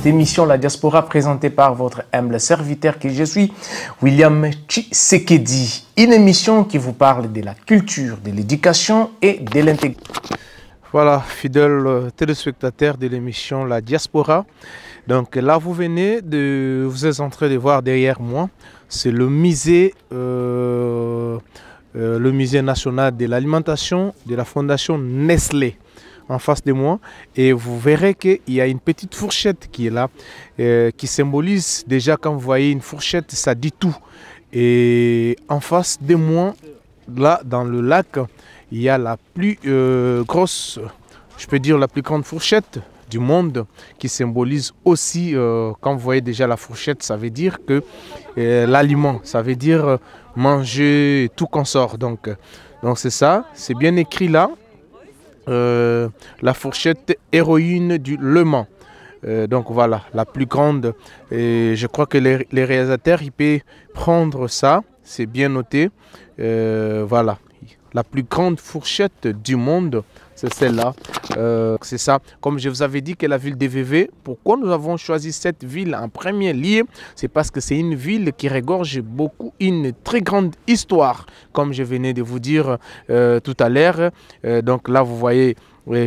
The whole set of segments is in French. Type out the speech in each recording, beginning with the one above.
cette émission La Diaspora présentée par votre humble serviteur que je suis, William Tshisekedi. Une émission qui vous parle de la culture, de l'éducation et de l'intégration. Voilà, fidèles téléspectateurs de l'émission La Diaspora. Donc là, vous êtes en train de voir derrière moi, c'est le musée national de l'alimentation de la fondation Nestlé en face de moi. Et vous verrez qu'il y a une petite fourchette qui est là, qui symbolise déjà, quand vous voyez une fourchette, ça dit tout. Et en face de moi, là, dans le lac, il y a la plus grosse, je peux dire la plus grande fourchette du monde qui symbolise aussi, quand vous voyez déjà la fourchette, ça veut dire que l'aliment, ça veut dire manger tout consort. Donc c'est ça, c'est bien écrit là, la fourchette héroïne du Le Mans. Donc voilà, la plus grande. Et je crois que les réalisateurs, ils peuvent prendre ça, c'est bien noté. Voilà, la plus grande fourchette du monde, c'est celle-là. C'est ça. Comme je vous avais dit que la ville de VV, pourquoi nous avons choisi cette ville en premier lieu? C'est parce que c'est une ville qui regorge beaucoup, une très grande histoire, comme je venais de vous dire tout à l'heure. Donc là, vous voyez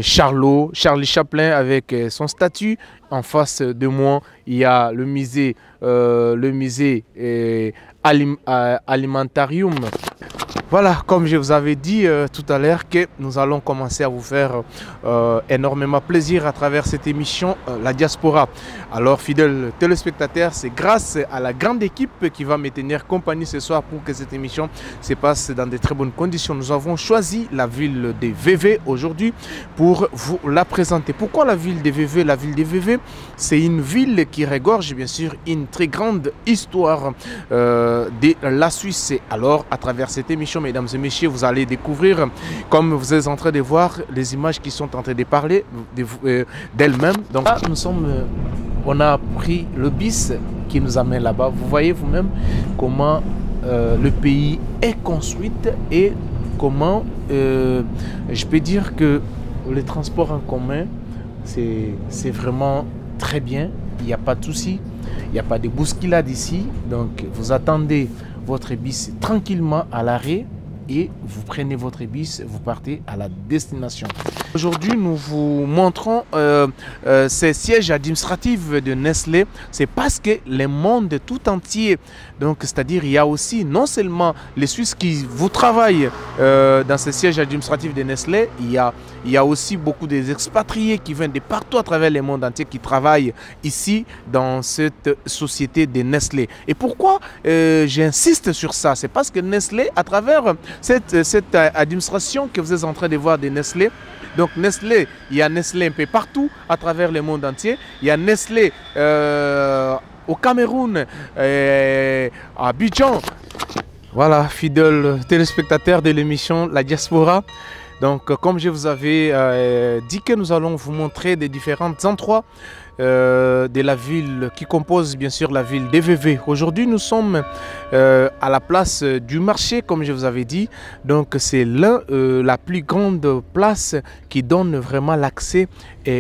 Charlie Chaplin avec son statue. En face de moi, il y a le musée Alimentarium. Voilà, comme je vous avais dit tout à l'heure, que nous allons commencer à vous faire énormément plaisir à travers cette émission La Diaspora. Alors, fidèles téléspectateurs, c'est grâce à la grande équipe qui va me tenir compagnie ce soir pour que cette émission se passe dans de très bonnes conditions. Nous avons choisi la ville de VV aujourd'hui pour vous la présenter. Pourquoi la ville de VV? La ville de VV, c'est une ville qui regorge bien sûr une très grande histoire de la Suisse. Alors, à travers cette émission, mesdames et messieurs, vous allez découvrir, comme vous êtes en train de voir, les images qui sont en train de parler d'elles-mêmes. Donc là, on a pris le bus qui nous amène là-bas. Vous voyez vous-même comment le pays est construit et comment, je peux dire que le transport en commun, c'est vraiment très bien. Il n'y a pas de souci, il n'y a pas de bousculade ici. Donc vous attendez votre bus tranquillement à l'arrêt et vous prenez votre bus, vous partez à la destination. Aujourd'hui, nous vous montrons ces sièges administratifs de Nestlé. C'est parce que le monde tout entier, donc c'est-à-dire il y a aussi non seulement les Suisses qui vous travaillent dans ces sièges administratifs de Nestlé, il y a aussi beaucoup des expatriés qui viennent de partout à travers le monde entier qui travaillent ici dans cette société de Nestlé. Et pourquoi j'insiste sur ça? C'est parce que Nestlé, à travers cette administration que vous êtes en train de voir de Nestlé, donc Nestlé, il y a Nestlé un peu partout à travers le monde entier. Il y a Nestlé au Cameroun, à Abidjan. Voilà, fidèles téléspectateurs de l'émission La Diaspora. Donc, comme je vous avais dit que nous allons vous montrer des différents endroits de la ville qui compose bien sûr la ville de VV. Aujourd'hui, nous sommes à la place du marché, comme je vous avais dit. Donc, c'est la plus grande place qui donne vraiment l'accès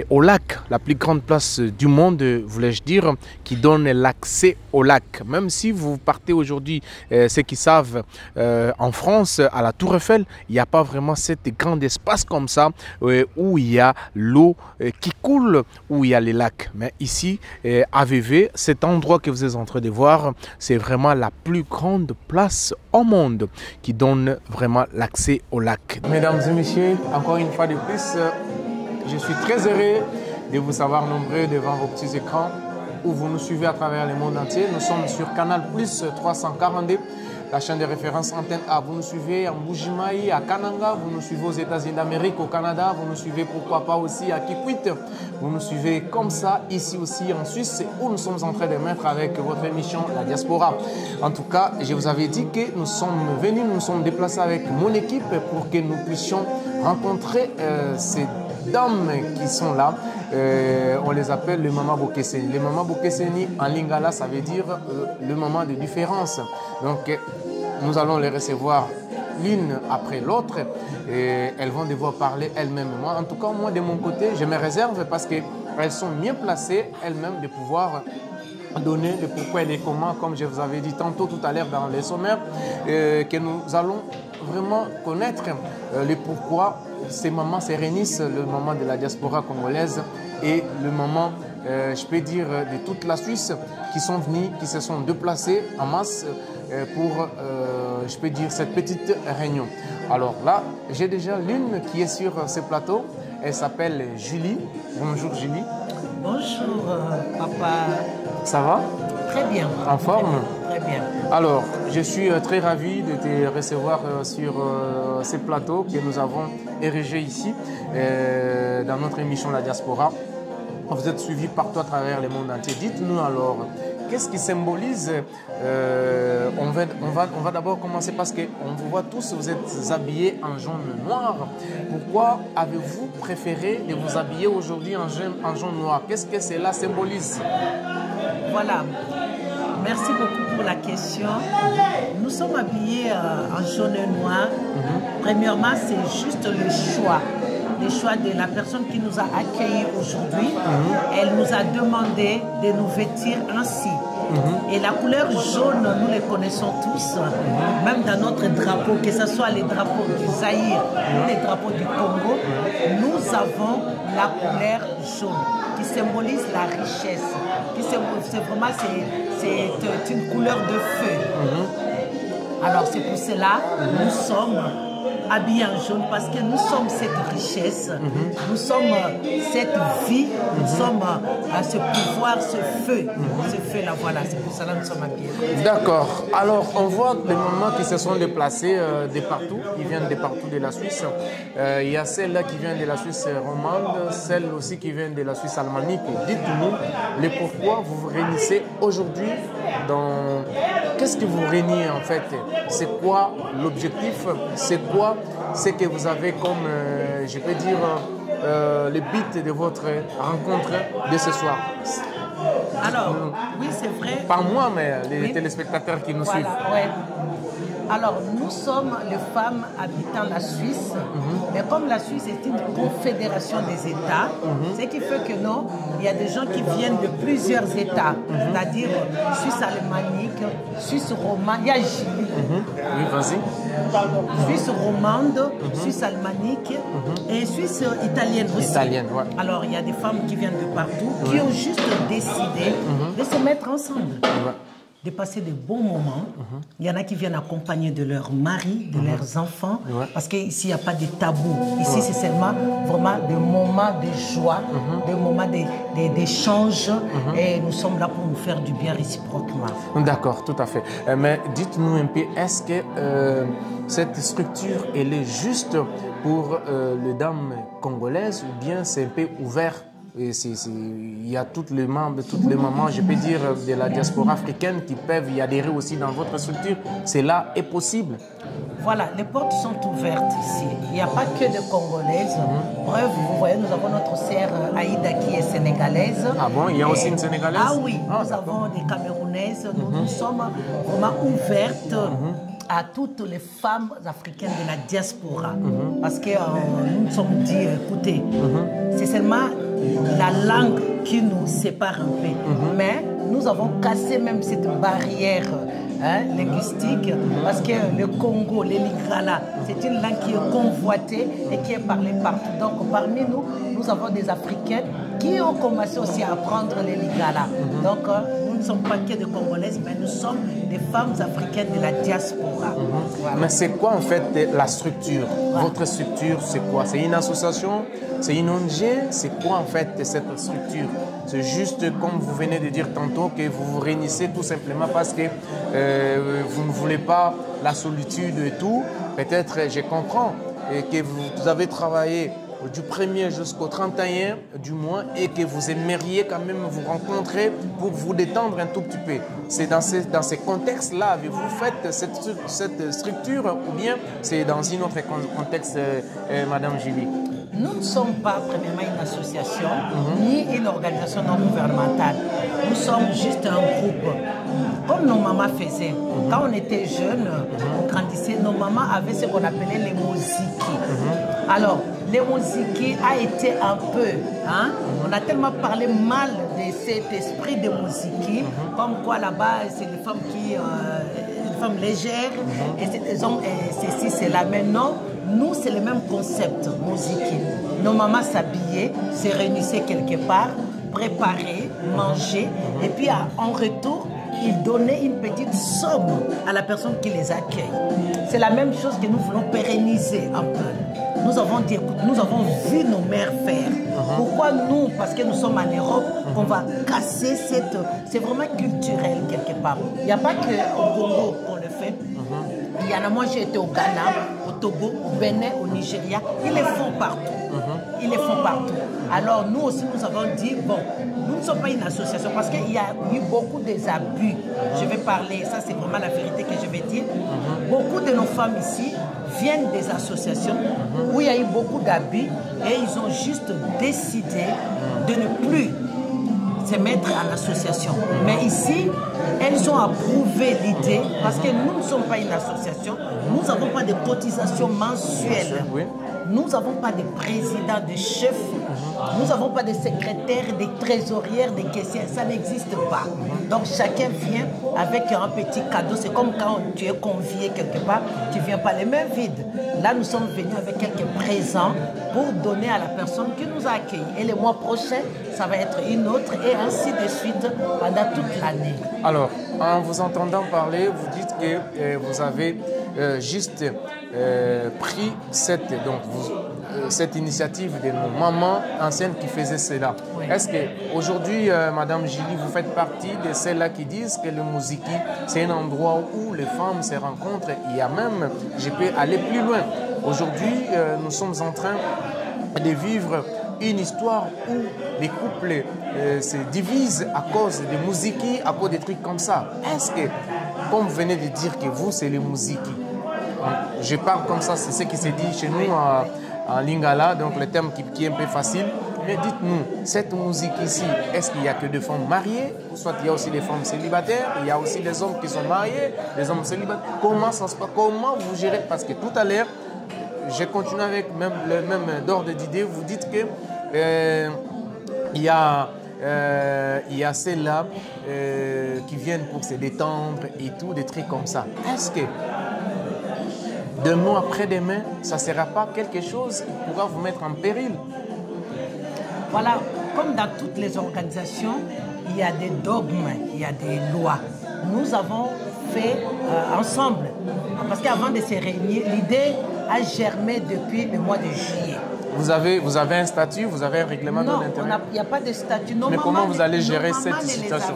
au lac. La plus grande place du monde, voulais-je dire, qui donne l'accès au lac. Même si vous partez aujourd'hui, ceux qui savent, en France, à la Tour Eiffel, il n'y a pas vraiment cet grand espace comme ça où il y a l'eau qui coule, où il y a les lacs. Mais ici, à VV, cet endroit que vous êtes en train de voir, c'est vraiment la plus grande place au monde qui donne vraiment l'accès au lac. Mesdames et messieurs, encore une fois de plus, je suis très heureux de vous savoir nombreux devant vos petits écrans où vous nous suivez à travers le monde entier. Nous sommes sur Canal Plus 342. La chaîne de référence Antenne A. Vous nous suivez en Bujimaï, à Kananga, vous nous suivez aux États-Unis d'Amérique, au Canada, vous nous suivez pourquoi pas aussi à Kikwit. Vous nous suivez comme ça ici aussi en Suisse où nous sommes en train de mettre avec votre émission La Diaspora. En tout cas, je vous avais dit que nous sommes venus, nous sommes déplacés avec mon équipe pour que nous puissions rencontrer ces dames qui sont là. On les appelle le Mama Bokeseni. Le Mama Bokeseni en lingala, ça veut dire le moment de différence. Donc, nous allons les recevoir l'une après l'autre et elles vont devoir parler elles-mêmes. Moi, en tout cas, moi, de mon côté, je me réserve parce que elles sont mieux placées elles-mêmes de pouvoir donner le pourquoi et les comment, comme je vous avais dit tantôt tout à l'heure dans les sommaires, que nous allons vraiment connaître le pourquoi ces moments se réunissent, le moment de la diaspora congolaise et le moment, je peux dire, de toute la Suisse qui sont venus, qui se sont déplacés en masse pour, je peux dire, cette petite réunion. Alors là, j'ai déjà l'une qui est sur ce plateau. Elle s'appelle Julie. Bonjour Julie. Bonjour papa. Ça va? Très bien. En forme? Très bien. Alors, je suis très ravi de te recevoir sur ce plateau que nous avons érigé ici dans notre émission La Diaspora. Vous êtes suivis partout à travers le monde entier. Dites-nous alors, qu'est-ce qui symbolise on va d'abord commencer parce qu'on vous voit tous, vous êtes habillés en jaune noir. Pourquoi avez-vous préféré de vous habiller aujourd'hui en jaune noir? Qu'est-ce que cela symbolise? Voilà. Merci beaucoup pour la question. Nous sommes habillés en jaune et noir. Premièrement, c'est juste le choix de la personne qui nous a accueillis aujourd'hui. Elle nous a demandé de nous vêtir ainsi. Et la couleur jaune, nous les connaissons tous, même dans notre drapeau, que ce soit les drapeaux du Zaïre ou les drapeaux du Congo, nous avons la couleur jaune qui symbolise la richesse. C'est vraiment c'est une couleur de feu. Alors c'est pour cela que nous sommes habillés en jaune parce que nous sommes cette richesse, nous sommes cette vie, nous sommes ce pouvoir, ce feu-là, voilà, c'est pour cela que nous sommes habillés. D'accord. Alors, on voit les mamans qui se sont déplacées de partout, qui viennent de partout de la Suisse. Il y a celle-là qui vient de la Suisse romande, celle aussi qui vient de la Suisse alémanique. Dites-nous le pourquoi vous vous réunissez aujourd'hui dans... Qu'est-ce que vous réunissez en fait? C'est quoi l'objectif? C'est quoi ce que vous avez comme, je peux dire, le but de votre rencontre de ce soir? Alors, oui, c'est vrai. Pas moi, mais les téléspectateurs qui nous suivent. Ouais. Alors, nous sommes les femmes habitant la Suisse, mais comme la Suisse est une confédération des États, ce qui fait que non, il y a des gens qui viennent de plusieurs États, c'est-à-dire Suisse alémanique, Suisse romande, il y a Julie. Oui, vas-y. Suisse romande, Suisse alémanique et Suisse italienne aussi. Italienne, ouais. Alors, il y a des femmes qui viennent de partout, qui ont juste décidé de se mettre ensemble. Ouais. De passer de bons moments. Il y en a qui viennent accompagner de leurs maris, de leurs enfants, parce qu'ici, il n'y a pas de tabou. Ici, c'est seulement vraiment des moments de joie, des moments d'échange, et nous sommes là pour nous faire du bien réciproquement. D'accord, tout à fait. Mais dites-nous un peu, est-ce que cette structure, elle est juste pour les dames congolaises ou bien c'est un peu ouvert? Il y a toutes les mamans, je peux dire, de la diaspora africaine qui peuvent y adhérer aussi dans votre structure. Cela est possible. Voilà, les portes sont ouvertes ici. Il n'y a pas que de Congolaises. Preuve, vous voyez, nous avons notre sœur Aïda qui est sénégalaise. Ah bon, il y a aussi une sénégalaise? Ah oui, nous avons des Camerounaises. Nous sommes vraiment ouvertes à toutes les femmes africaines de la diaspora. Parce que nous nous sommes dit, écoutez, c'est seulement la langue qui nous sépare un peu. Mais nous avons cassé même cette barrière linguistique parce que le Congo, les Lingala, c'est une langue qui est convoitée et qui est parlée partout. Donc parmi nous, nous avons des Africaines qui ont commencé aussi à apprendre les Lingala. Donc nous ne sommes pas que des Congolaises, mais nous sommes des femmes africaines de la diaspora. Voilà. Mais c'est quoi en fait la structure? Votre structure, c'est quoi? C'est une association? C'est une ONG? C'est quoi en fait cette structure? C'est juste comme vous venez de dire tantôt que vous vous réunissez tout simplement parce que vous ne voulez pas la solitude et tout. Peut-être, je comprends, que vous avez travaillé du 1er jusqu'au 31 du mois et que vous aimeriez quand même vous rencontrer pour vous détendre un tout petit peu. C'est dans ces contextes-là, avez-vous fait cette structure ou bien c'est dans un autre contexte, Madame Julie? Nous ne sommes pas premièrement une association ni une organisation non gouvernementale. Nous sommes juste un groupe. Comme nos mamans faisaient. Quand on était jeunes, on grandissait, nos mamans avaient ce qu'on appelait les moziki. Alors, les musiques a été un peu, hein, on a tellement parlé mal de cet esprit de musique, comme quoi là-bas c'est les femmes qui, les femmes légères, et c'est des hommes, et ceci, c'est là. Mais non, nous c'est le même concept musique. Nos mamans s'habillaient, se réunissaient quelque part, préparaient, mangeaient, et puis en retour, ils donnaient une petite somme à la personne qui les accueille. C'est la même chose que nous voulons pérenniser un peu. Nous avons dit, écoute, nous avons vu nos mères faire. Pourquoi nous, parce que nous sommes en Europe, on va casser cette... C'est vraiment culturel quelque part. Il n'y a pas qu'au Congo qu'on le fait. Il y en a, moi j'ai été au Ghana, au Togo, au Bénin, au Nigeria. Ils les font partout. Ils les font partout. Alors nous aussi, nous avons dit, bon, nous ne sommes pas une association parce qu'il y a eu beaucoup d'abus. Je vais parler, ça c'est vraiment la vérité que je vais dire. Beaucoup de nos femmes ici viennent des associations où il y a eu beaucoup d'abus et ils ont juste décidé de ne plus se mettre en association. Mais ici, elles ont approuvé l'idée parce que nous ne sommes pas une association, nous n'avons pas de cotisation mensuelle. Nous n'avons pas de président, de chef, nous n'avons pas de secrétaire, de trésorière, de caissière, ça n'existe pas. Donc chacun vient avec un petit cadeau, c'est comme quand tu es convié quelque part, tu ne viens pas les mains vides. Là nous sommes venus avec quelques présents pour donner à la personne qui nous a accueillis. Et le mois prochain, ça va être une autre et ainsi de suite pendant toute l'année. Alors, en vous entendant parler, vous dites que vous avez juste pris cette initiative de nos mamans anciennes qui faisaient cela. Oui. Est-ce qu'aujourd'hui, Madame Julie, vous faites partie de celles-là qui disent que le Muziki, c'est un endroit où les femmes se rencontrent? Il y a même, je peux aller plus loin. Aujourd'hui, nous sommes en train de vivre une histoire où les couples se divisent à cause des Muziki, à cause des trucs comme ça. Est-ce que, comme vous venez de dire que vous, c'est les Muziki, je parle comme ça, c'est ce qui se dit chez nous en Lingala, donc le terme qui est un peu facile. Mais dites-nous, cette musique ici, est-ce qu'il n'y a que des femmes mariées, ou soit il y a aussi des femmes célibataires, il y a aussi des hommes qui sont mariés, des hommes célibataires? Comment ça se passe? Comment vous gérez? Parce que tout à l'heure, j'ai continué avec le même ordre d'idée. Vous dites que il y a celles-là qui viennent pour se détendre et tout, des trucs comme ça. Est-ce que demain après-demain, ça ne sera pas quelque chose qui pourra vous mettre en péril? Voilà, comme dans toutes les organisations, il y a des dogmes, il y a des lois. Nous avons fait ensemble, parce qu'avant de se réunir, l'idée a germé depuis le mois de juillet. Vous avez un statut, vous avez un règlement de l'intérêt? Non, il n'y a pas de statut. Mais comment vous allez gérer cette situation?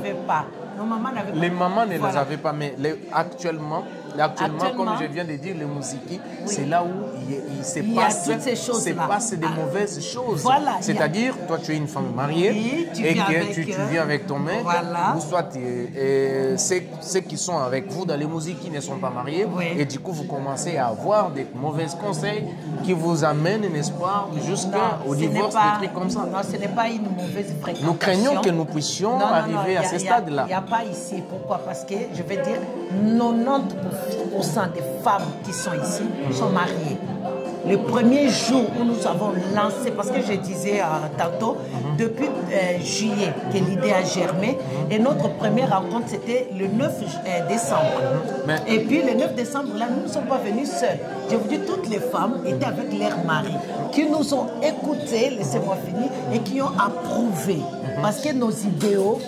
Nos mamans n'avaient pas. Les mamans ne les avaient pas, mais actuellement, comme je viens de dire, le Muziki, c'est là où il se passe des mauvaises choses. Voilà, c'est-à-dire, toi, tu es une femme mariée et que tu viens avec ton mec, ou soit ceux qui sont avec vous dans les Muziki ne sont pas mariés, et du coup, vous commencez à avoir des mauvais conseils qui vous amènent, n'est-ce pas, jusqu'au divorce, des trucs comme ça. Non, ce n'est pas une mauvaise fréquentation. Nous craignons que nous puissions arriver à ce stade-là. Il n'y a pas ici. Pourquoi? Parce que, je vais dire, 90% des femmes qui sont ici sont mariées. Le premier jour où nous avons lancé, parce que je disais tantôt, depuis juillet que l'idée a germé, et notre première rencontre c'était le 9 décembre. Et puis le 9 décembre, là, nous ne sommes pas venus seuls. Je vous dis, toutes les femmes étaient avec leurs maris, qui nous ont écoutés, laissez-moi finir, et qui ont approuvé. Parce que nos idéaux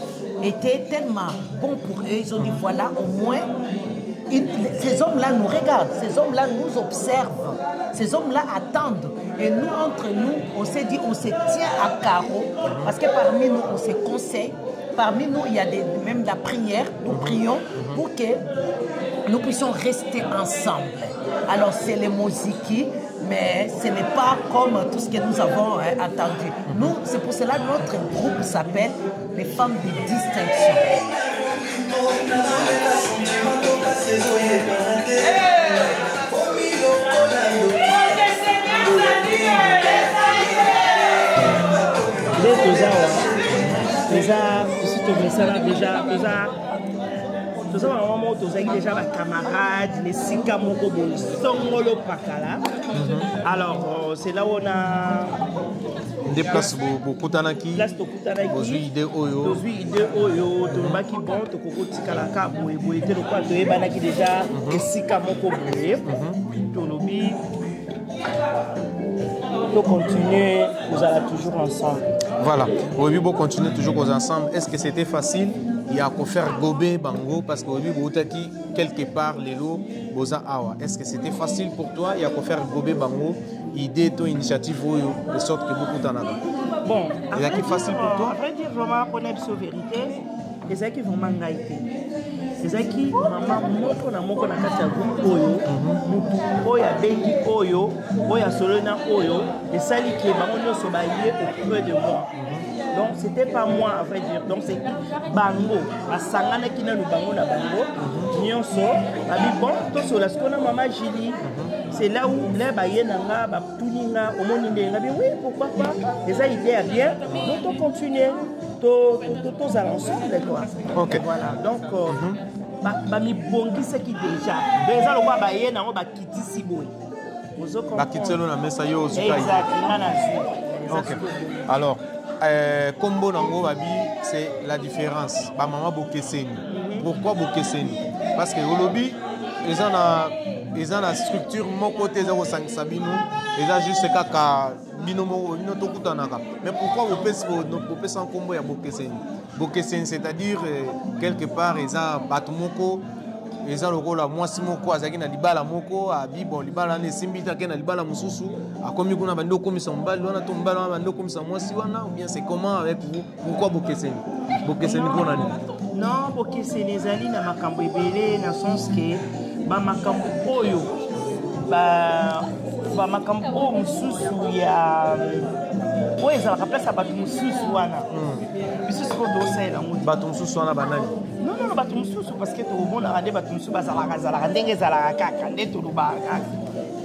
étaient tellement bons pour eux, ils ont dit, voilà, au moins, ces hommes-là nous regardent, ces hommes-là nous observent, ces hommes-là attendent. Et nous, entre nous, on s'est dit, on se tient à carreau, parce que parmi nous, on se conseille. Parmi nous, il y a même la prière, nous prions pour que nous puissions rester ensemble. Alors, c'est les Muziki, mais ce n'est pas comme tout ce que nous avons entendu. Nous, c'est pour cela que notre groupe s'appelle les femmes de distinction. Tous à un moment, tous déjà ma camarade, les Sika Mokobo, Songolo Pakala. Alors, c'est là où on a. Des places beaucoup Tanaki. Place de Kutanaki. Bozui idée Oyo. Bozui idée Oyo. Tomaki bon, Tokoko Tikalaka, Boé, le quoi de Banaki déjà, les Sika Mokobo. Tolobi. Pour continuer, vous allez toujours ensemble. Voilà, oui, vous continuez toujours ensemble. Est-ce que c'était facile? Il y a qu'à faire gober bango parce que oui, vous qui quelque part les lots, boza awa. Est-ce que c'était facile pour toi? Il y a qu'à faire gober bango, idée ton initiative de sorte que beaucoup t'en as. Bon, il y a qui facile pour toi? Après dire vraiment connaître sa vérité, les gens qui vont m'engager. Les gens qui maman moko na kati ya groupe oyo, mutu oyo abengi oyo, oyo solona oyo, et ça li qui bango nyonso ba lié auprès de moi. Donc c'était pas moi à vrai dire. Donc c'est bango asangana ki na bango na bango. Nyonso ba bi bon to so la skona mama Julie. C'est là où les bayenanga ba tuninga omoni ndenga bi oui pourquoi pas. Les a idée à bien. Donc on continue. Tous à l'ensemble quoi. Ok. Voilà. Donc mi bongi ce qui déjà. Déjà le wa bayena on ba kiti siboy. Ba kitelo na mesa yo zukai. Exactement. Ok. Alors combo nango babi c'est la différence. Ba mama bokeseni. Pourquoi bokeseni? Parce que olobi ils ont la structure mon côté 05 Sabino, ils ont juste kaka binomo to kutanaka. Mais pourquoi vous pouvez en combo ya bokeseni? Bokeseni c'est-à-dire quelque part ils ont batumoko. Ils ont le rôle à moi si mon quoi azaki na libala moko a bon libala ne simbita ke na libala mususu akomi kuna bando komisa mbali wana to mbali wana bando komisa moi si wana ou bien c'est comment avec vous? Pourquoi bokeseni? Bokeseni pour nani? Non, bokeseni zali na makambo ebele na sens que ba makambo oyo ba makambo o mususu ya oyo ezalaka place ya bato mususu wana biso siko tosala ngo bato mususu wana banani? Non, bato mususu parce que tomonaka nde bato mususu bazalaka ndenge ezalaka kaka nde tolobaka kaka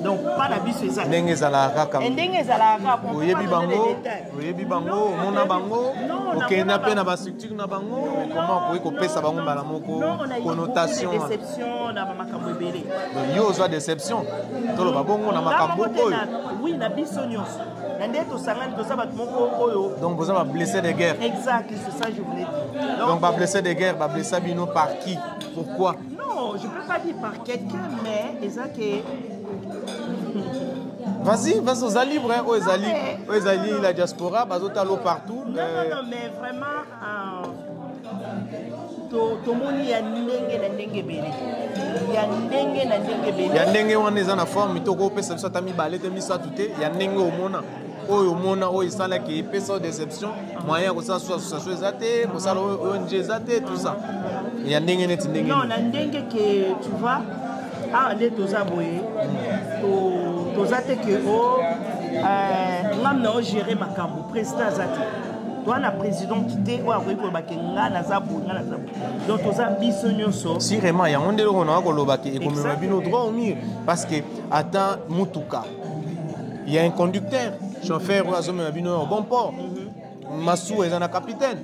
donc pas na biso ezali ndenge ezalaka kaka ndenge ezalaka kaka oyebi bango omona bango okenda mpe na bastructure na bango comment okoki kopesa bango mbala moko connotation déception na makambo ebele yo ozwa déception toloba bongo na makambo oyo oui na biso nyonso na nde tosangani toza bato moko oyo donc boza bablessé de guerre. Exact, c'est ça que je voulais dire donc bablessé de guerre bablessé bino par qui? Pourquoi? Non, je peux pas dire par quelqu'un mais eza que Vas-y, aux libres, aux alliés, la diaspora, bazotalo partout. Non, mais vraiment, tomoni ya ndenge na ndenge bele. Ya ndenge na ndenge bele. Ya ndenge wana eza na forme mitoko pesa biso ta mibale te misatu te, ya ndenge omona. Oyo omona oyo sala ki pesa déception, moyen ko sa association ezate, ko sala ONG ezate tout ça. Ya ndenge neti ndenge. Non, na ndenge que tu vois, nde toza boye. Tozate que ngam gérer makambo président zate toi na président quitté ou akoki kolobaki nga naza boye nga naza boye donc toza biso nyonso si vraiment yango nde eloko na kolobaki ekomema bino droit au mur parce que ata mutuka il y a un conducteur chauffeur oyo azomema bino au bon port Massou est un capitaine.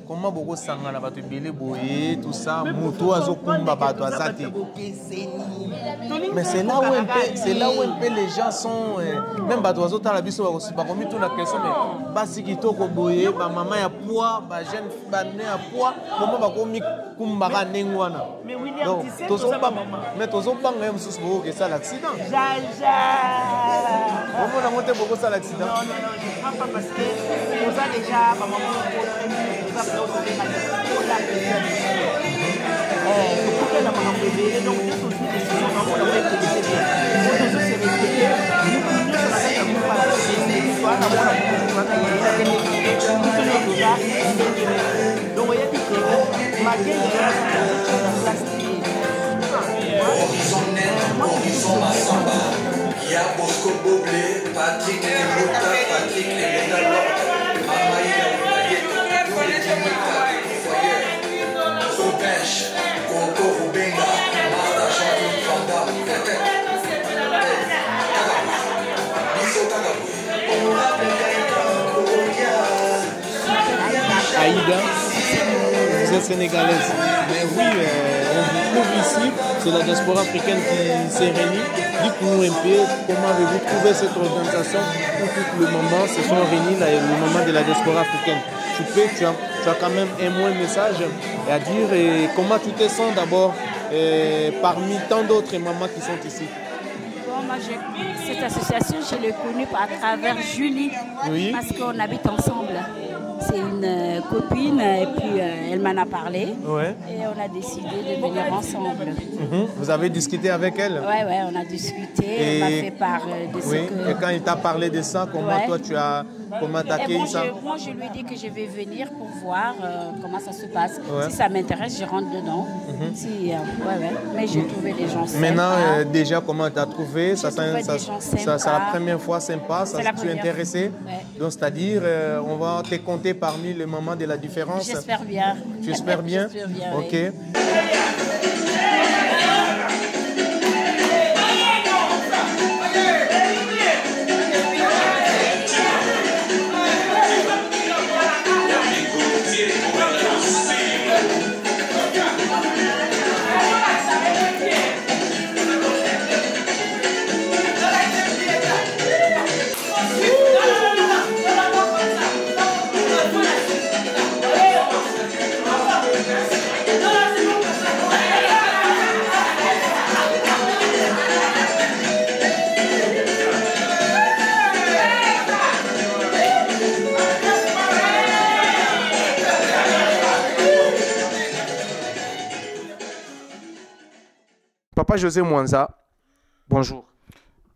Comment beaucoup sangana bato belé boye tout ça moto azokumba bato azate. Mais c'est là où un peu les gens sont même bato azota la biso ba komi tout la question mais basi kitoko boye ba maman ya poids ba jeune ba né à poids comment ba komi kumba ka nengwana. Mais William tu sais tout ça maman. Mais tozo banga même sous beaucoup que ça l'accident. Jaja. Comment on a monté beaucoup ça l'accident. Non je crois pas parce que on a déjà maman il y a Bosco Boblé, Patrick Emota, Patrick Emeta, Aïda, vous êtes sénégalaise, mais oui, on ici, c'est la diaspora africaine qui s'est réunie. Dites-nous un peu comment avez-vous trouvé cette organisation où tout le moment se sont réunis le moment de la diaspora africaine. Tu as quand même un message à dire et comment tu te sens d'abord parmi tant d'autres mamans qui sont ici. Bon, moi, cette association, je l'ai connue à travers Julie, oui. Parce qu'on habite ensemble. C'est une copine et puis elle m'en a parlé. Ouais. Et on a décidé de venir ensemble. Vous avez discuté avec elle? Oui, on a discuté. Elle m'a fait part de ce que... Et quand il t'a parlé de ça, comment toi tu as accueilli ça? Moi, je lui ai dit que je vais venir pour voir comment ça se passe. Si ça m'intéresse, je rentre dedans. Mais j'ai trouvé des gens sympas. Maintenant, déjà, comment tu as trouvé? C'est la première fois sympa, tu es intéressé. Donc, c'est-à-dire, on va te compter parmi les moments de la différence. J'espère bien. Tu espères bien? J'espère bien, ok. Oui. Papa José Mwanza, bonjour.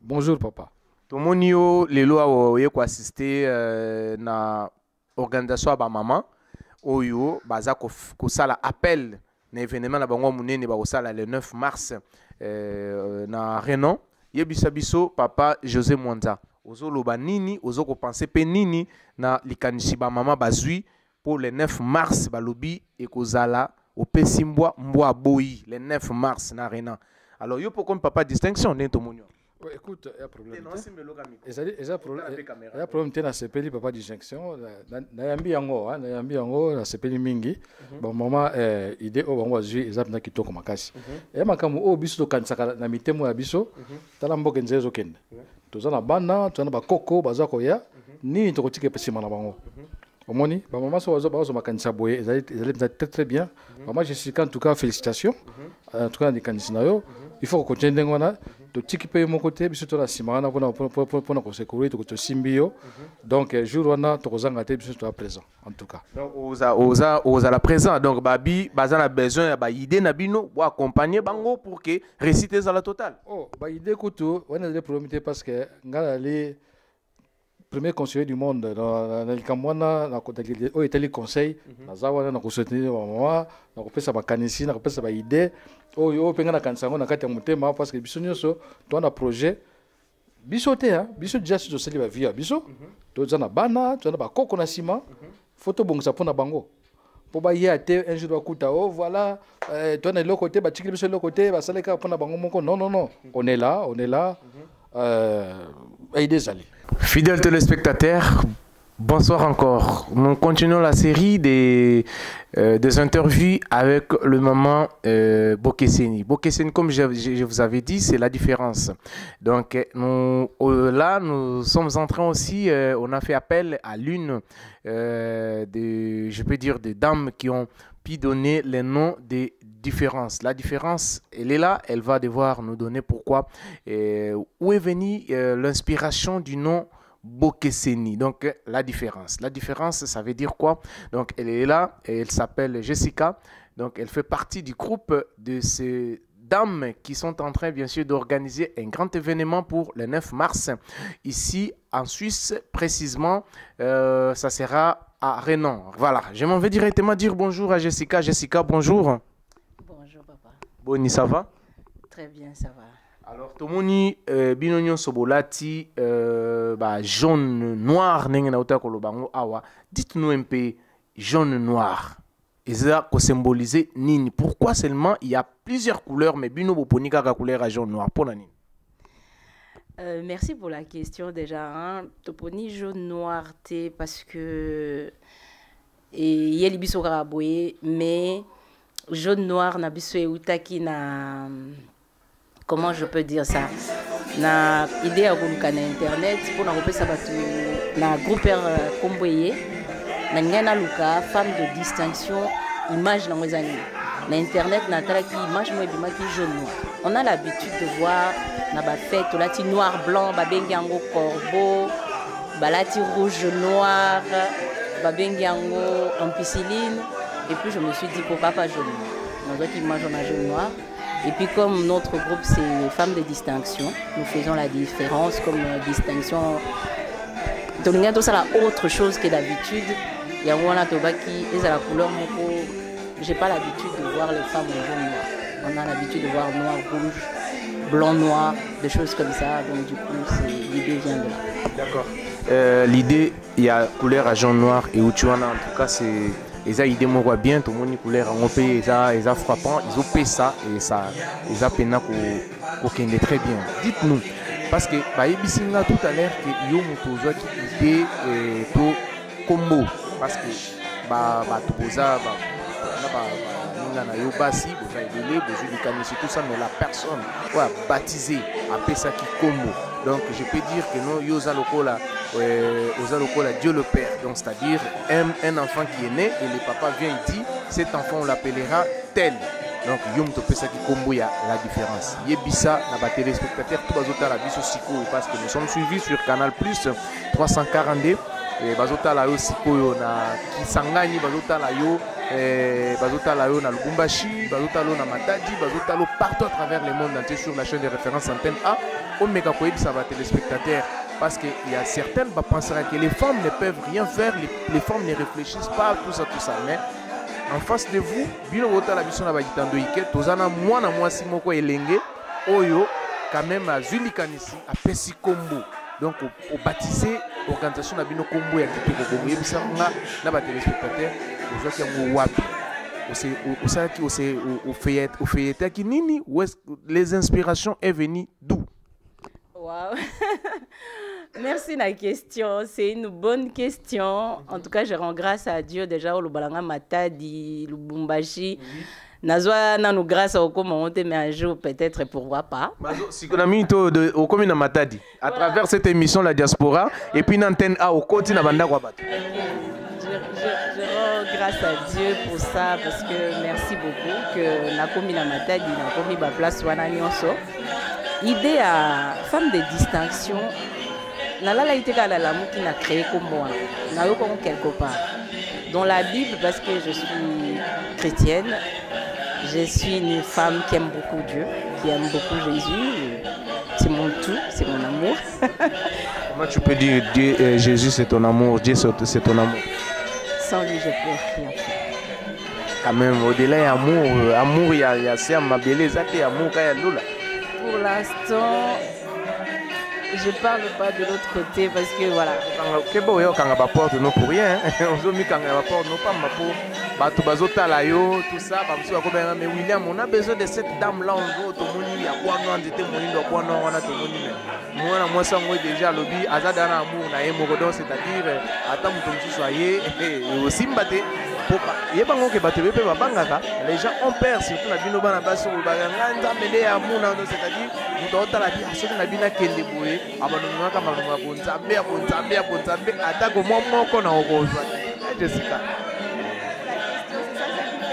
Bonjour papa. Tomonio lelo awoye ko assister na organisation ba maman oyo baza ko sala appel na événement na bango munene ba ko sala le 9 mars na Renan yebisa biso papa José Mwanza ozoloba nini ozoko penser pe nini na likanisi ba maman bazui pour le 9 mars balobi ekozala au Pessimbois Mboa Boyi le 9 mars na Renan. Alors, il y a pourquoi papa distinction dans ton écoute, il y a un problème. Il y a un problème dans la CPL, papa distinction. Nayambi yango, la CPL mingi. Bon, maman, idée au bango azui, ils appellent kito comme makasi. Et makamu o biso kansaka na mitemo ya biso, talambo kenzezo kende. Tozana bana, tozana ba koko, bazako ya, ni to kotike pesima na bango. Omoni, ba maman so bazo makanisa boye, ils allaient très bien. Maman, je suis en tout cas félicitations. En tout cas, les candidats il faut qu'on continue d'engager. Tu tiki paye mon côté, biso to la simana pour na sécurité, to simbio. Donc jour on a to kozangate biso to présent en tout cas. Donc oza la présent. Donc babi bazana besoin ba idée na bino pour accompagner bango pour que réciter à la totale. Oh, ba idée kutu, on a des problèmes parce que ngala les premier conseiller du monde dans le Cameroun, au Italie conseil, na zawana na soutenir maman, na kopesa ba kanisi, na kopesa ba idée, o penga na kansango na kati ya mutema parce que biso nyonso to na projet biso te hein, biso déjà sur seli ba via biso, to zana bana, to na ba koko na sima, photo bongisa pona bango. Po ba ye ate un jour bakuta oh voilà, to na l'autre côté ba tikili biso l'autre côté, ba saleka pona bango moko non, on est là. Fidèles téléspectateurs, bonsoir encore. Nous continuons la série des interviews avec le maman Bokeseni. Bokeseni, comme je vous avais dit, c'est la différence. Donc là, nous sommes en train aussi, on a fait appel à l'une des dames qui ont pu donner les noms des différences. La différence, elle est là, elle va devoir nous donner pourquoi. Où est venue l'inspiration du nom Bokeseni? Donc la différence, ça veut dire quoi? Donc elle est là, et elle s'appelle Jessica. Donc elle fait partie du groupe de ces dames qui sont en train bien sûr d'organiser un grand événement pour le 9 mars ici en Suisse précisément. Ça sera à Renan. Voilà, je m'en vais directement dire bonjour à Jessica. Jessica, bonjour. Bonjour papa. Boni, ça va? Très bien, ça va. Alors, Tomoni, Binonyon Sobolati, jaune, noir, awa. Dites-nous un peu, jaune, noir. Et ça, symboliser nini. Pourquoi seulement il y a plusieurs couleurs, mais Bino Boponika la couleur à jaune, noir. Pour la nini. Merci pour la question déjà. Hein. Toponi jaune, noir, parce que il y a les bisous mais jaune noir na biso eutaki na comment je peux dire ça na idée ya koluka na internet mpona kopesa bato na groupe komboye na ngai naluka femme de distinction image nango eza nini na internet natalaki image mo ebimaki jaune noir. On a l'habitude de voir na bafete tolati noir blanc babengi yango corbeau balati rouge noir babengi yango ampicilline et puis je me suis dit pourquoi pas jaune noir. Nazwaki image en jaune noir. Et puis comme notre groupe c'est les femmes de distinction, nous faisons la différence comme distinction. Donc il y a tout ça là autre chose que d'habitude. Il y a un tobaki et la couleur moko. J'ai pas l'habitude de voir les femmes en jaune noir. On a l'habitude de voir noir, rouge, blanc, noir, des choses comme ça. Donc du coup l'idée vient de là. D'accord. L'idée il y a couleur à jaune noir et où tu en as en tout cas c'est ils ont idée moi bien tout le monde couleur en pays ils ont frappant ils ont payé ça et ça ils ont pena qu'on est très bien. Dites-nous parce que bah ibisinga tout à l'heure que yo motozo qui idée to combo parce que bah tout boza bah na yo basi boza elele bozo likanisi tout ça mais la personne ouais baptisé après ça qui combo. Donc je peux dire que non yoza lokola Dieu le Père. Donc c'est-à-dire un enfant qui est né et le papa vient et dit cet enfant on l'appellera tel. Donc yom to pesa ki kombo ya la différence. Yebisa na ba téléspectateurs tout bazota la biso siko parce que nous sommes suivis sur Canal Plus 342 et bazota la yo siko yo na Kisangani bazota la yo na Lubumbashi, bazota lo na Matadi, bazota lo partout à travers le monde entier sur la chaîne de référence Antenne A. On mega koyebisa ba téléspectateurs parce qu'il y a certaines qui pensent que les femmes ne peuvent rien faire, les femmes ne réfléchissent pas, tout ça. Mais en face de vous, bien au la mission na bagitando ike, tozana mwana mwasi moko elenge, oyo quand même à Zulikanisi, à Pessi Kombo. Donc au baptisé, organisation na bino Kombo ya kitoko Kombo. Yebisa nga na ba téléspectateurs, ozoki yango wapi. Au feuilleté qui nini, où les inspirations est venues d'où? Wow. Merci la question, c'est une bonne question. En tout cas, je rends grâce à Dieu déjà au Lubalanga Matadi, Lubumbashi. Nazwa nanu grâce au communauté mais un jour peut-être pourquoi pas. Si on a mis au commune Matadi à travers cette émission la diaspora et puis l'antenne A au côté na banda kwa bato. Je rends grâce à Dieu pour ça parce que merci beaucoup que na commune Matadi na commune ba place wana nyonso. Idée à femme de distinction. Nalala iteka la lamu qui n'a créé comme moi. Na yo comme quelque part. Dans la Bible parce que je suis chrétienne, je suis une femme qui aime beaucoup Dieu, qui aime beaucoup Jésus. C'est mon tout, c'est mon amour. Comment tu peux dire Dieu, Jésus c'est ton amour, Dieu c'est ton amour? Sans lui je peux rien faire. Quand même au-delà il y a amour, il y a c'est ma beleza qui amour quand il y a l'eau là. Pour l'instant, je ne parle pas de l'autre côté parce que voilà. Quand on va porte non pour rien, on a mis quand on va porte non pas pour bateau bazota la yo tout ça, mais William on a besoin de cette dame là on veut tout le monde il y a quoi non était mon indo quoi non on a tout le monde moi ça moi déjà lobby azada na amour na emogodon c'est-à-dire attends mutomsu soyez et aussi mbaté les gens ont peur, surtout la bino bana baso baganga mele amour c'est-à-dire nous la vie à ceux qui n'a bien qu'elle débrouiller abandonner comme un bon zambe attaque au moment qu'on a au Jessica.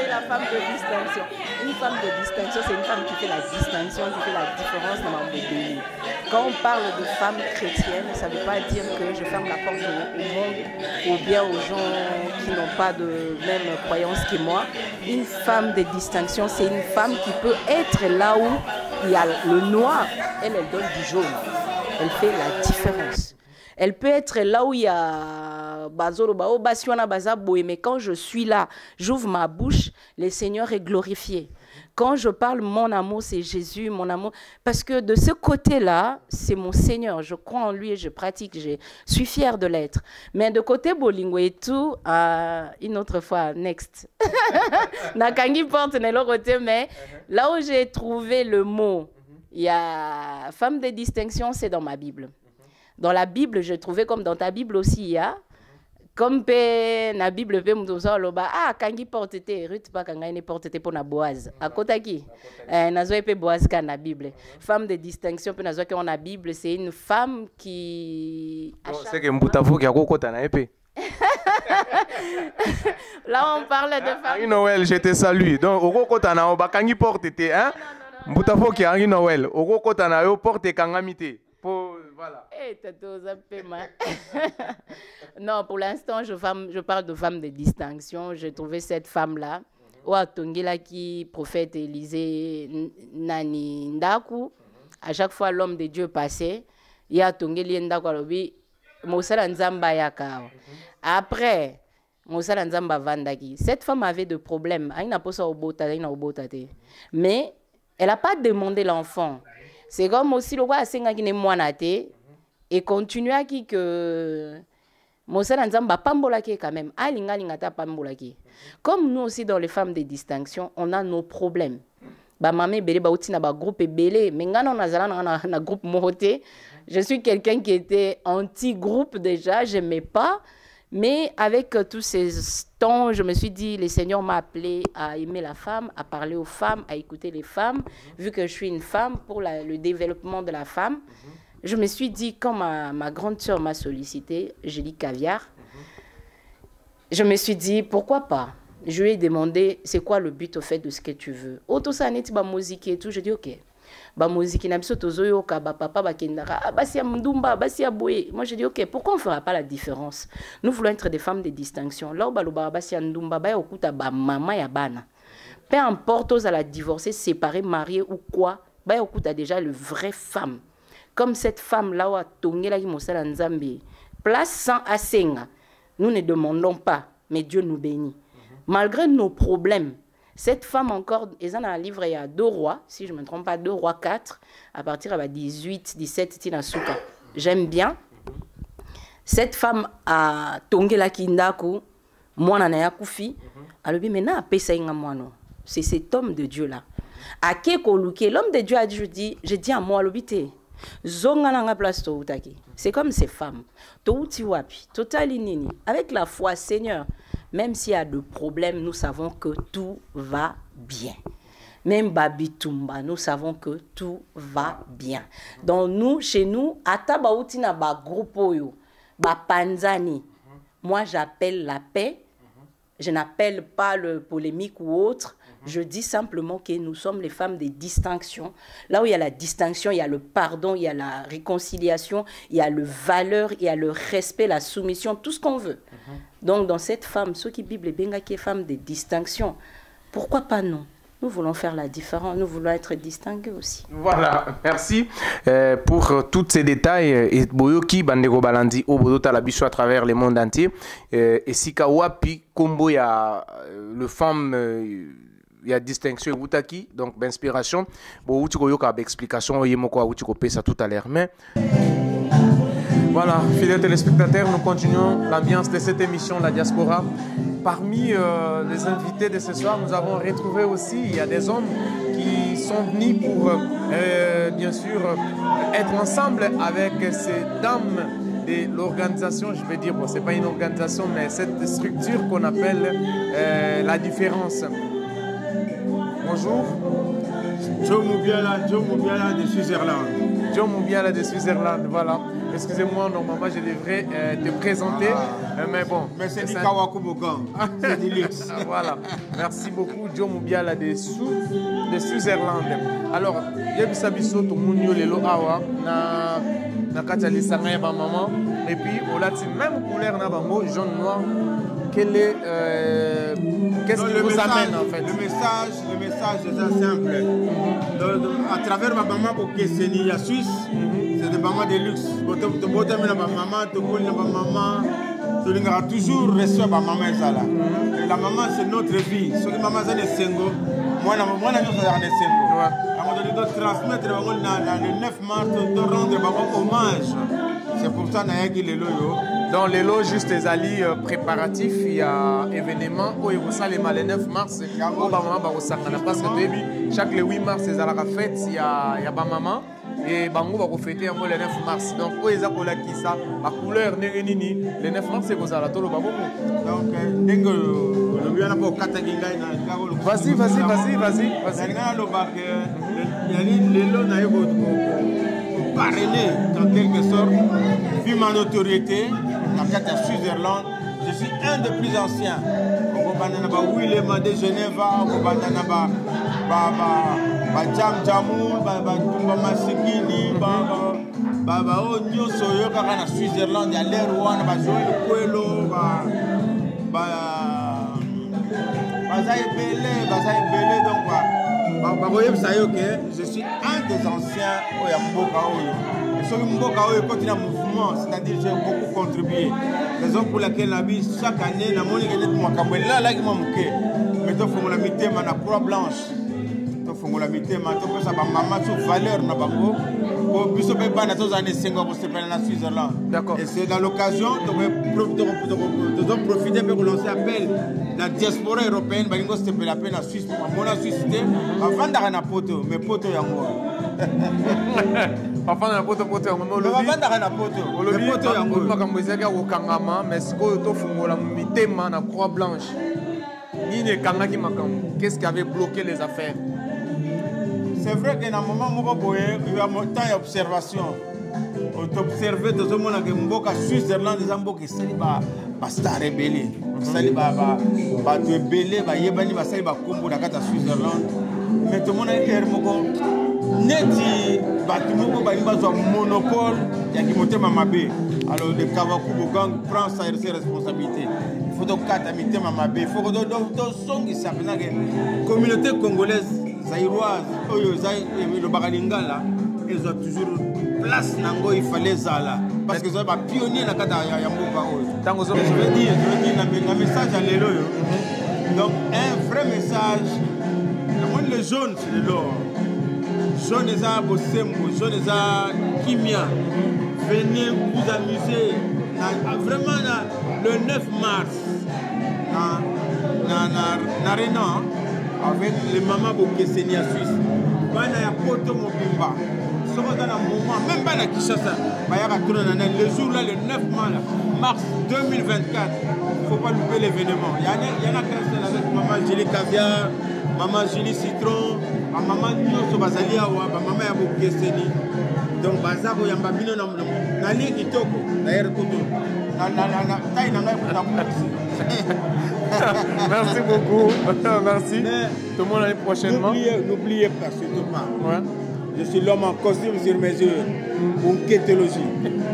La femme de distinction. Une femme de distinction, c'est une femme qui fait la distinction, qui fait la différence dans le monde. Quand on parle de femme chrétienne, ça ne veut pas dire que je ferme la porte au monde ou bien aux gens qui n'ont pas de même croyance que moi. Une femme de distinction, c'est une femme qui peut être là où il y a le noir, elle donne du jaune. Elle fait la différence. Elle peut être là où il y a Bazoro Bao, Basiwana Bazaboé, mais quand je suis là, j'ouvre ma bouche, le Seigneur est glorifié. Quand je parle, mon amour, c'est Jésus, mon amour. Parce que de ce côté-là, c'est mon Seigneur. Je crois en lui et je pratique. Je suis fière de l'être. Mais de côté Bolingo et tout, une autre fois, next. Nakangi porte n'est l'autre côté, mais là où j'ai trouvé le mot, il y a femme de distinction, c'est dans ma Bible. Dans la Bible, je trouvais comme dans ta Bible aussi, il y a Comme pe na Bible pe muto so loba ah kangi porte te Ruth pa kanga ni porte te pour na Boaz. Akota ki nazo pe Boaz ka na Bible. Femme de distinction pe nazo ke on na Bible, c'est une femme qui c'est que Mbutafo qui a kokota na épée. Là on parle de femme. Noël, je te salue. Donc oko kota na ba kangi porte te hein. Mbutafo qui a Noël, oko kota na yo porte kangamite. Voilà. Non, pour l'instant, je parle de femme de distinction. J'ai trouvé cette femme-là. Qui prophète Élisée Nani Ndaku. À chaque fois, l'homme de Dieu passait. Il y a Tongeli Ndaku. Après, cette femme avait des problèmes. Mais elle n'a pas demandé l'enfant. C'est comme aussi le roi Senga qui n'est moinaté et continue à qui que Moussa Nzamba pambolaki quand même. Alinga lingata pambolaki. Comme nous aussi dans les femmes de distinction, on a nos problèmes. Ba mamé belé ba outi na ba groupe belé, mais ngana on a na groupe moté. Je suis quelqu'un qui était anti-groupe déjà, j'aimais pas. Mais avec tous ces temps, je me suis dit, le Seigneur m'a appelé à aimer la femme, à parler aux femmes, à écouter les femmes. Vu que je suis une femme, pour le développement de la femme, je me suis dit, quand ma grande sœur m'a sollicité, Julie Caviar, je me suis dit, pourquoi pas? Je lui ai demandé, c'est quoi le but au fait de ce que tu veux? Auto ça n'est pas musique et tout, je dis, ok. Moi je dis ok, pourquoi on ne fera pas la différence? Nous voulons être des femmes de distinction. Là peu importe aux à la divorcer, séparer, marier ou quoi, déjà le vraie femme. Comme cette femme là où a tongé la place sans asenga. Nous ne demandons pas, mais Dieu nous bénit. Malgré nos problèmes, cette femme encore, ils ont un livre, il y a 2 rois, si je ne me trompe pas, 2 rois 4, à partir de 18, 17, Tinasuka. J'aime bien. Cette femme a tongé la kindaku, moi nanaya koufi, alors bien maintenant c'est cet homme de Dieu là. À Kekoluke, l'homme de Dieu a dit, je dis à moi l'obité. C'est comme ces femmes. Avec la foi, Seigneur, même s'il y a des problèmes, nous savons que tout va bien. Même Babitumba, nous savons que tout va bien. Donc nous, chez nous, Atabaoutina ba groupe oyo, ba panzani. Moi, j'appelle la paix. Je n'appelle pas le polémique ou autre. Je dis simplement que nous sommes les femmes de distinction. Là où il y a la distinction, il y a le pardon, il y a la réconciliation, il y a le valeur, il y a le respect, la soumission, tout ce qu'on veut. Donc dans cette femme, ceux qui Bible benga qui est femme de distinction, pourquoi pas non? Nous voulons faire la différence, nous voulons être distingués aussi. Voilà, merci pour tous ces détails. Et Boyoki, Bandego Balandi, Obodo Talabicho à travers le monde entier. Et Sikawapi, Kombo, il y a le femme. Il y a distinction Wutaki, donc d'inspiration. Bon, Wutiko Yoka explication, Yemoko Wutiko ça tout à l'heure. Mais voilà, fidèles téléspectateurs, nous continuons l'ambiance de cette émission La Diaspora. Parmi les invités de ce soir, nous avons retrouvé aussi, il y a des hommes qui sont venus pour, bien sûr, être ensemble avec ces dames de l'organisation, je vais dire, bon, ce n'est pas une organisation, mais cette structure qu'on appelle La Différence. Bonjour. Joe Moubiala de Switzerland. Joe Moubiala de Switzerland, voilà. Excusez-moi, normalement je devrais te présenter, mais bon. Mais c'est du Kawakubogan, c'est du luxe. Voilà, merci beaucoup Joe Moubiala de Switzerland. Alors, Yebisabiso to Munyo Lelo Awa na Katali Sanga ya maman et puis au lati même couleur na bango jaune noir. Qu'est-ce qui vous amène en fait? Le message est simple. À travers ma maman pour Kesseni, la Suisse, c'est des mamans de luxe. Tu toujours reçu ma maman. La maman, c'est notre vie. Si la maman est single, moi, je suis single. Je transmettre le 9 mars, de rendre hommage. C'est pour ça que je suis là. Dans les lots, juste les alliés préparatifs, il y a événement où il y a le 9 mars. Parce que chaque le 8 mars, il y a la fête, il y a Bamama. et bango va fêter le 9 mars. Donc, où est-ce qu'on a qui ça? La couleur, le 9 mars, c'est quoi ça? Donc, vas-y. Parrainé en quelque sorte, vu ma notoriété, dans le cadre de Switzerland, je suis un des plus anciens. Willem de Genève, Jam Jamoul, Tumba Masikini, Nyoso Yoka na Switzerland, il y a l'air Rwanda, Joël Coelho, Bazaï Belé, donc je suis un des anciens au Mboka. Et sur Mboka, il continue un mouvement, c'est-à-dire que j'ai beaucoup contribué. Raison pour laquelle la vie, chaque année, la monnaie est là, là, il m'a manqué. Mais il faut la mité, ma croix blanche. Il faut la mité, ma maman, sur valeur, na bango. Pour plus de pas dans années 50 pour se faire en Switzerland. D'accord. Et c'est dans l'occasion de profiter pour lancer appel la diaspora européenne, balingo se fait la peine en Suisse, mon Suisse avant d'aller na poto, mais poto ya moi. Avant na poto ya moi. Avant d'aller na poto, mais poto ya moi. Makambo ezaka okangama, mais siko to fungola mitema na croix blanche. Ni ne kangaki makambo. Qu'est-ce qui avait bloqué les affaires? C'est vrai qu'à un moment, il y a un temps d'observation. On observe tout le monde que Mboka Switzerland, les Mboka qui sont rebellés. Ils sont rebellés, ils sont combo dans la Switzerland. Mais tout le monde est neti batumoko balimba monopole ya kimotema mabe. Alors le Kavakubo gang prend ses responsabilités. Il faut donc quatre mitema mabe. Il faut que donc son qui s'appelle la communauté congolaise zaïroise, le Bagalingala, ils ont toujours place nango il fallait ça là parce que ça va pionnier la kata ya Mboka. Je veux dire un message à l'élo. Donc un vrai message. Le jaune c'est de l'or. Jaune est à Bosembo, jaune est à Kimia. Venez vous amuser. Vraiment le 9 mars na Renan avec les mamans Bokeseni à Suisse. Bana ya poto mobimba. Soko dans un moment même pas na Kinshasa. Le jour là le 9 mars 2024. Il faut pas louper l'événement. Il y en a qui sont avec maman Julie Caviar, maman Julie Citron, maman Nyoso Bazalia ou maman ya Bokeseni. Donc bazako ya mbabino na lié kitoko d'ailleurs koto. Merci beaucoup. Merci. Mais tout le monde l'année prochainement. N'oubliez pas, surtout pas. Ouais. Je suis l'homme en costume sur mesure. Mon kétologie.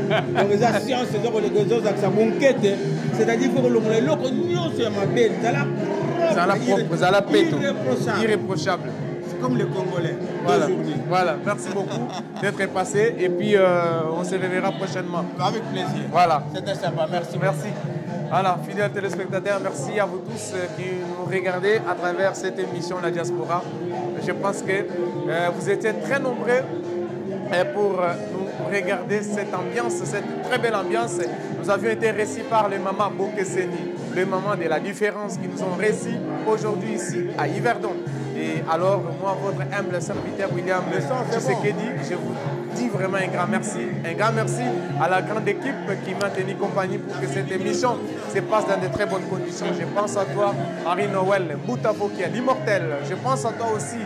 Donc les sciences, c'est donc les choses avec ça. Mon kété, c'est-à-dire que le monde sur ma belle, ça la irréprochable. C'est comme les Congolais. Voilà. Merci beaucoup d'être passé et puis on se reverra prochainement. Avec plaisir. Voilà. C'était sympa. Merci. Voilà, fidèles téléspectateurs, merci à vous tous qui nous regardez à travers cette émission La Diaspora. Je pense que vous étiez très nombreux pour nous regarder cette ambiance, cette très belle ambiance. Nous avions été reçus par les mamans Bokeseni, les mamans de la différence qui nous ont reçus aujourd'hui ici à Yverdon. Et alors, moi, votre humble serviteur William Tshisekedi, je vous dis vraiment un grand merci. Un grand merci à la grande équipe qui m'a tenu compagnie pour que cette émission se passe dans de très bonnes conditions. Je pense à toi, Marie-Noël Boutavokia, l'immortel. Je pense à toi aussi,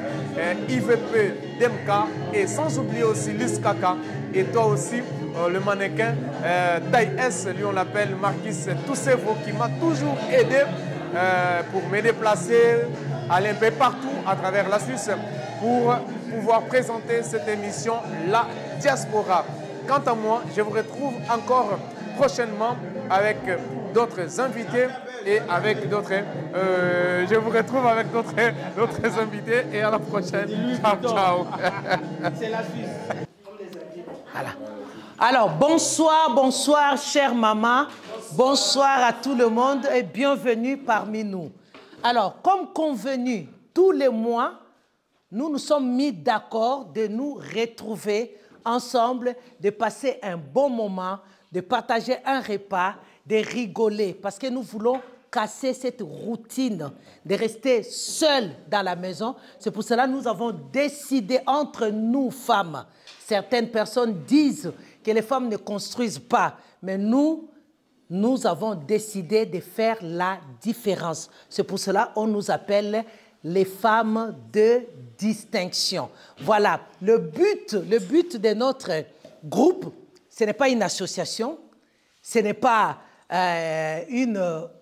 IVP Demka. Et sans oublier aussi Lys Kaka. Et toi aussi, le mannequin Taille S, lui on l'appelle Marquis Toussevo, qui m'a toujours aidé pour me déplacer, aller un peu partout à travers la Suisse pour pouvoir présenter cette émission La Diaspora. Quant à moi, je vous retrouve encore prochainement avec d'autres invités et avec d'autres... je vous retrouve avec d'autres invités et à la prochaine. Ciao. C'est la Suisse. Voilà. Alors, bonsoir, chère maman. Bonsoir à tout le monde et bienvenue parmi nous. Alors, comme convenu, tous les mois, nous nous sommes mis d'accord de nous retrouver ensemble, de passer un bon moment, de partager un repas, de rigoler, parce que nous voulons casser cette routine de rester seuls dans la maison. C'est pour cela que nous avons décidé entre nous, femmes, Certaines personnes disent que les femmes ne construisent pas, mais nous avons décidé de faire la différence. C'est pour cela qu'on nous appelle les femmes de distinction. Voilà, le but de notre groupe, ce n'est pas une association, ce n'est pas une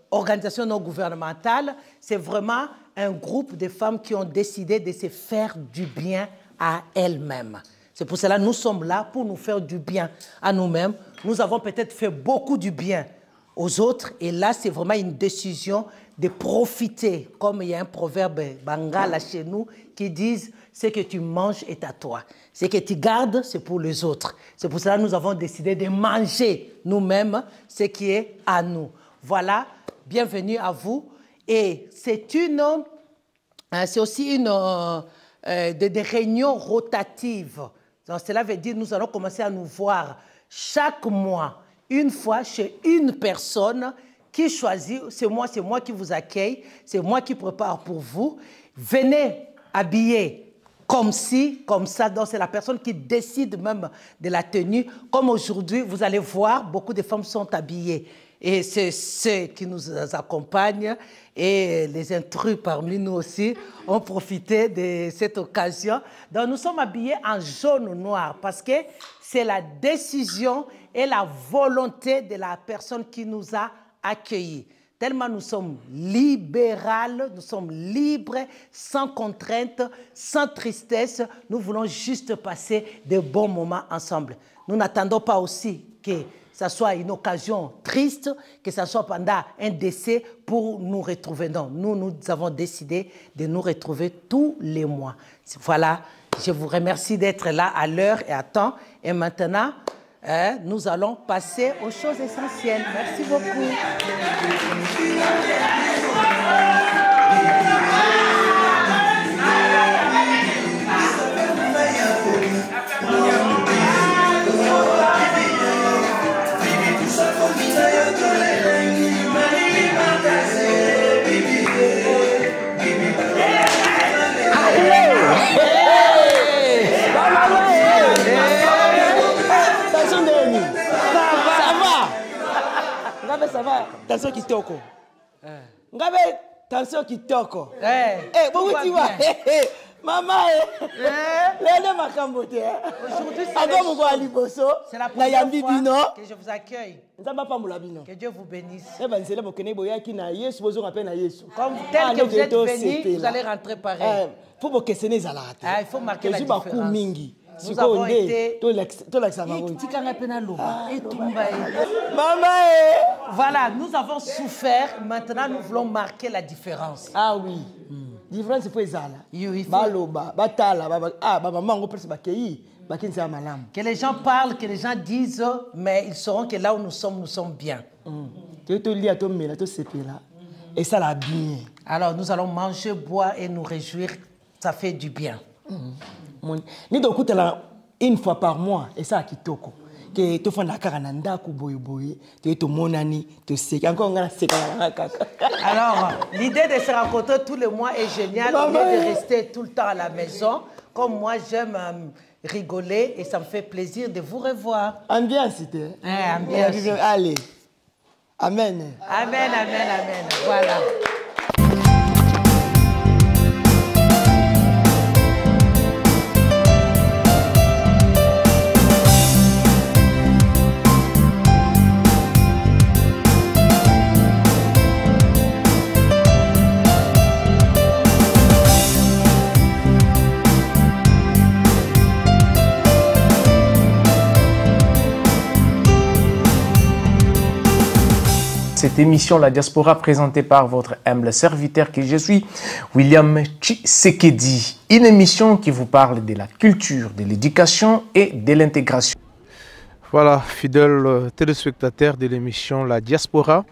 organisation non gouvernementale, c'est vraiment un groupe de femmes qui ont décidé de se faire du bien à elles-mêmes. C'est pour cela que nous sommes là pour nous faire du bien à nous-mêmes. Nous avons peut-être fait beaucoup du bien aux autres et là, c'est vraiment une décision de profiter. Comme il y a un proverbe bangala chez nous qui dit « ce que tu manges est à toi, ce que tu gardes, c'est pour les autres ». C'est pour cela que nous avons décidé de manger nous-mêmes ce qui est à nous. Voilà, bienvenue à vous. Et c'est aussi des réunions rotatives. Donc, cela veut dire que nous allons commencer à nous voir chaque mois, une fois chez une personne qui choisit, c'est moi qui vous accueille, c'est moi qui prépare pour vous. Venez habiller comme ci, comme ça. Donc, c'est la personne qui décide même de la tenue. Comme aujourd'hui, vous allez voir, beaucoup de femmes sont habillées. Et c'est ceux qui nous accompagnent et les intrus parmi nous aussi ont profité de cette occasion. Donc nous sommes habillés en jaune noir parce que c'est la décision et la volonté de la personne qui nous a accueillis. Tellement nous sommes libérales, nous sommes libres, sans contrainte, sans tristesse. Nous voulons juste passer de bons moments ensemble. Nous n'attendons pas aussi que ça soit une occasion triste, que ça soit pendant un décès pour nous retrouver. Non, nous avons décidé de nous retrouver tous les mois. Voilà, je vous remercie d'être là à l'heure et à temps. Et maintenant, nous allons passer aux choses essentielles. Merci beaucoup. Ça va, attention kitoko. Ngabe, attention kitoko. Bon, tu vois. Maman, l'année m'a camboté. Aujourd'hui, c'est la première fois que je vous accueille. Que Dieu vous bénisse. Comme tel que vous êtes venu, vous allez rentrer pareil. Il faut marquer la différence. Nous avons été... Voilà, nous avons souffert. Maintenant, nous voulons marquer la différence. Ah oui. Différence, c'est pour les ala. Que les gens parlent, que les gens disent, mais ils sauront que là où nous sommes bien. Et ça l'a bien. Alors, nous allons manger, boire et nous réjouir. Ça fait du bien. Ni donc une fois par mois et ça kitoko que tu fais la carananda ku boy tu monani tu sais encore on a alors l'idée de se rencontrer tous les mois est géniale au lieu de rester tout le temps à la maison comme moi j'aime rigoler et ça me fait plaisir de vous revoir. Ambiance ambiance. Allez, amen. Amen, amen, amen. Voilà. Cette émission La Diaspora présentée par votre humble serviteur que je suis, William Tshisekedi. Une émission qui vous parle de la culture, de l'éducation et de l'intégration. Voilà, fidèles téléspectateurs de l'émission La Diaspora.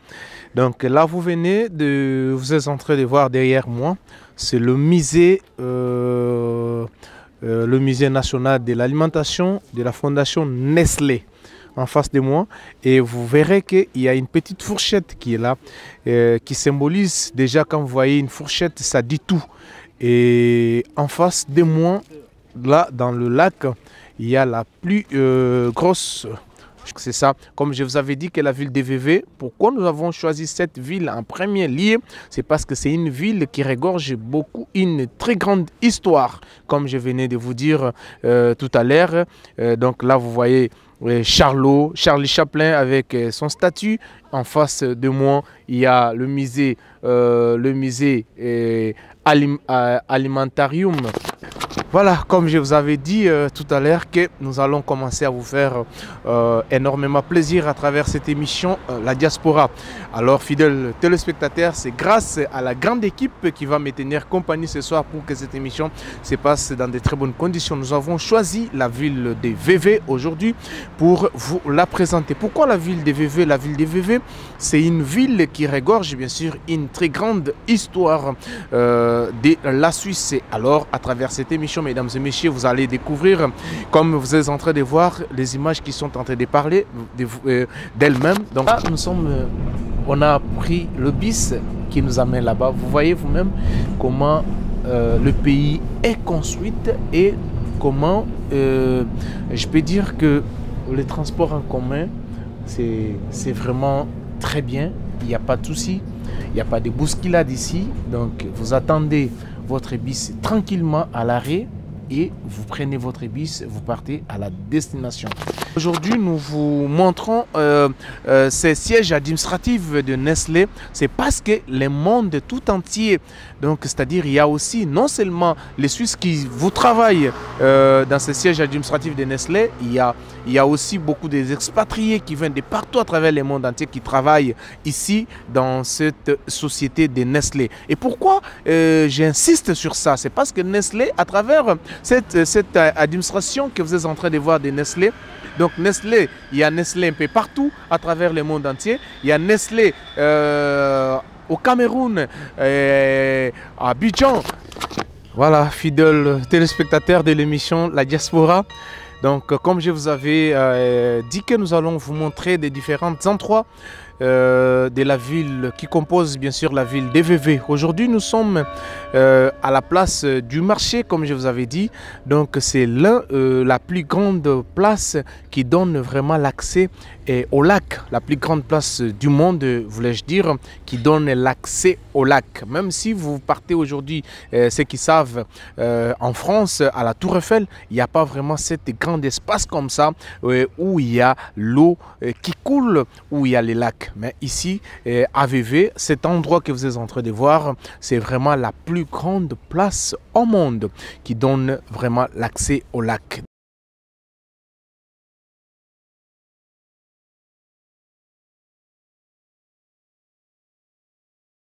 Donc là, vous êtes en train de voir derrière moi, c'est le musée national de l'alimentation de la Fondation Nestlé. En face de moi, et vous verrez qu'il y a une petite fourchette qui est là, qui symbolise déjà, quand vous voyez une fourchette, ça dit tout. Et en face de moi, là, dans le lac, il y a la plus grosse. C'est ça, comme je vous avais dit, que la ville de VV. Pourquoi nous avons choisi cette ville en premier lieu? C'est parce que c'est une ville qui regorge beaucoup, une très grande histoire, comme je venais de vous dire tout à l'heure. Donc là, vous voyez Charlie Chaplin avec son statut. En face de moi, il y a le musée Alimentarium. Voilà, comme je vous avais dit tout à l'heure, que nous allons commencer à vous faire énormément plaisir à travers cette émission, La Diaspora. Alors, fidèles téléspectateurs, c'est grâce à la grande équipe qui va me tenir compagnie ce soir pour que cette émission se passe dans de très bonnes conditions. Nous avons choisi la ville de VV aujourd'hui pour vous la présenter. Pourquoi la ville de VV? La ville de VV, c'est une ville qui regorge bien sûr une très grande histoire de la Suisse. Alors, à travers cette émission, mesdames et messieurs, vous allez découvrir, comme vous êtes en train de voir, les images qui sont en train de parler d'elles-mêmes. Donc là, on a pris le bus qui nous amène là-bas. Vous voyez vous-même comment le pays est construit et comment, je peux dire que les transports en commun, c'est vraiment très bien. Il n'y a pas de souci, il n'y a pas de bousculade ici. Donc vous attendez votre bus tranquillement à l'arrêt et vous prenez votre bus, vous partez à la destination. Aujourd'hui, nous vous montrons ces sièges administratifs de Nestlé. C'est parce que le monde tout entier, donc c'est-à-dire il y a aussi non seulement les Suisses qui vous travaillent dans ces sièges administratifs de Nestlé, il y a aussi beaucoup des expatriés qui viennent de partout à travers le monde entier qui travaillent ici dans cette société de Nestlé. Et pourquoi j'insiste sur ça? C'est parce que Nestlé, à travers cette administration que vous êtes en train de voir de Nestlé, donc Nestlé, il y a Nestlé un peu partout à travers le monde entier. Il y a Nestlé au Cameroun, à Abidjan. Voilà, fidèles téléspectateurs de l'émission La Diaspora. Donc, comme je vous avais dit que nous allons vous montrer des différents endroits de la ville qui compose bien sûr la ville de VV. Aujourd'hui, nous sommes à la place du marché, comme je vous avais dit. Donc, c'est la plus grande place qui donne vraiment l'accès au lac. La plus grande place du monde, voulais-je dire, qui donne l'accès au lac. Même si vous partez aujourd'hui, ceux qui savent, en France, à la Tour Eiffel, il n'y a pas vraiment cet grand espace comme ça où il y a l'eau qui coule, où il y a les lacs. Mais ici, à VV, cet endroit que vous êtes en train de voir, c'est vraiment la plus grande place au monde qui donne vraiment l'accès au lac.